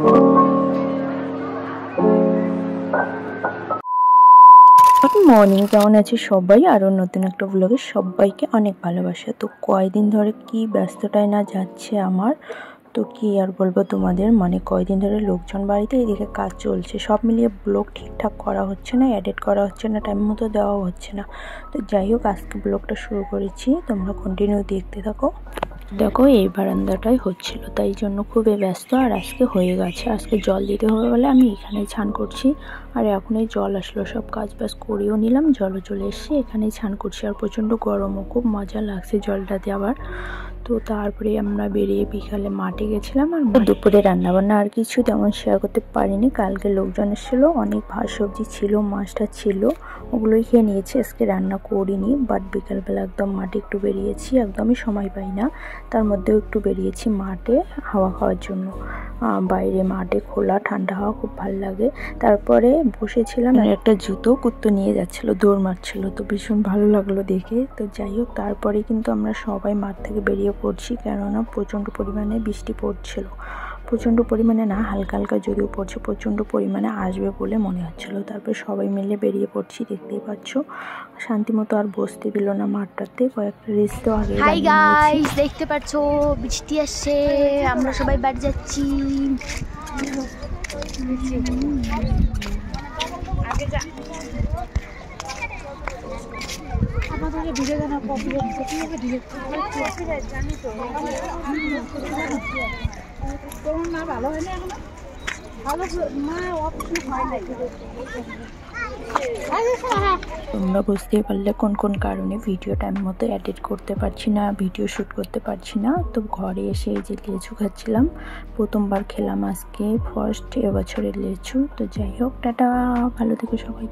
Good morning, কেমন আছে সবাই? আরও নতুন একটা ব্লগে সবাইকে অনেক ভালোবাসা। তো কয়দিন ধরে কি ব্যস্ততায় না যাচ্ছে আমার, তো কি আর বলবো তোমাদের, মানে কয়দিন ধরে লোকজন বাড়িতে, এদিকে কাজ চলছে, সব মিলিয়ে ব্লগ ঠিকঠাক করা হচ্ছে না, এডিট করা হচ্ছে না, টাইম মতো দেওয়া হচ্ছে না। তো যাই হোক, আজকে ব্লগটা শুরু করেছি, তোমরা কন্টিনিউ দেখতে থাকো। দেখো এই বারান্দাটাই হচ্ছিল, তাই জন্য খুবই ব্যস্ত। আর আজকে হয়ে গেছে, আজকে জল দিতে হবে বলে আমি এখানেই স্নান করছি। আর এখন এই জল আসলো, সব কাজ বাজ করেও নিলাম, জলও চলে এসছে, এখানেই স্নান করছি। আর প্রচণ্ড গরমও, খুব মজা লাগছে জলটাতে আবার। তো তারপরে আমরা বেরিয়ে বিকালে মাঠে গেছিলাম। আর দুপুরে রান্নাবান্না আর কিছু তেমন শেয়ার করতে পারিনি, কালকে লোকজন এসেছিলো, অনেক ভাত সবজি ছিল, মাছটা ছিল, ওগুলোই খেয়ে নিয়েছি, আজকে রান্না করিনি। বাট বিকালবেলা একদম মাঠে একটু বেরিয়েছি, একদমই সময় পাই না, তার মধ্যেও একটু বেরিয়েছি মাঠে হাওয়া খাওয়ার জন্য। বাইরে মাঠে খোলা ঠান্ডা হাওয়া খুব ভালো লাগে। তারপরে বসেছিলাম, একটা জুতো কুত্তো নিয়ে যাচ্ছিলো, দৌড় মারছিল, তো ভীষণ ভালো লাগলো দেখে। তো যাই হোক, তারপরে কিন্তু আমরা সবাই মাঠ থেকে বেরিয়ে পড়ছি, কেননা প্রচণ্ড পরিমাণে বৃষ্টি পড়ছিল। প্রচণ্ড পরিমাণে না, হালকা হালকা যদিও পড়ছে, প্রচণ্ড পরিমাণে আসবে বলে মনে হচ্ছিলো। তারপরে সবাই মিলে বেরিয়ে পড়ছি, দেখতেই পাচ্ছ। শান্তি মতো আর বসতে দিল না মাঠটাতে, কয়েকটা রিলস তো আগে। হাই গাইস, দেখতে পাচ্ছ বৃষ্টি আসছে, আমরা সবাই বাড়ি যাচ্ছি। আমাদের ভিডিও জানা কপিরাইট কিভাবে ডিলিট করব, কপিরাইট জানি তো, তোমার মা ভালো হয় না এখন, ভালো মা অপশন হয় না। তোমরা বুঝতেই পারলে কোন কোন কারণে ভিডিও টাইম মতো এডিট করতে পারছি না, ভিডিও শ্যুট করতে পারছি না। তো ঘরে এসে এই যে লিচু খাচ্ছিলাম, প্রথমবার খেলাম আজকে, ফার্স্ট এবছরের লিচু। তো যাই হোক, টাটা, ভালো থেকো সবাই।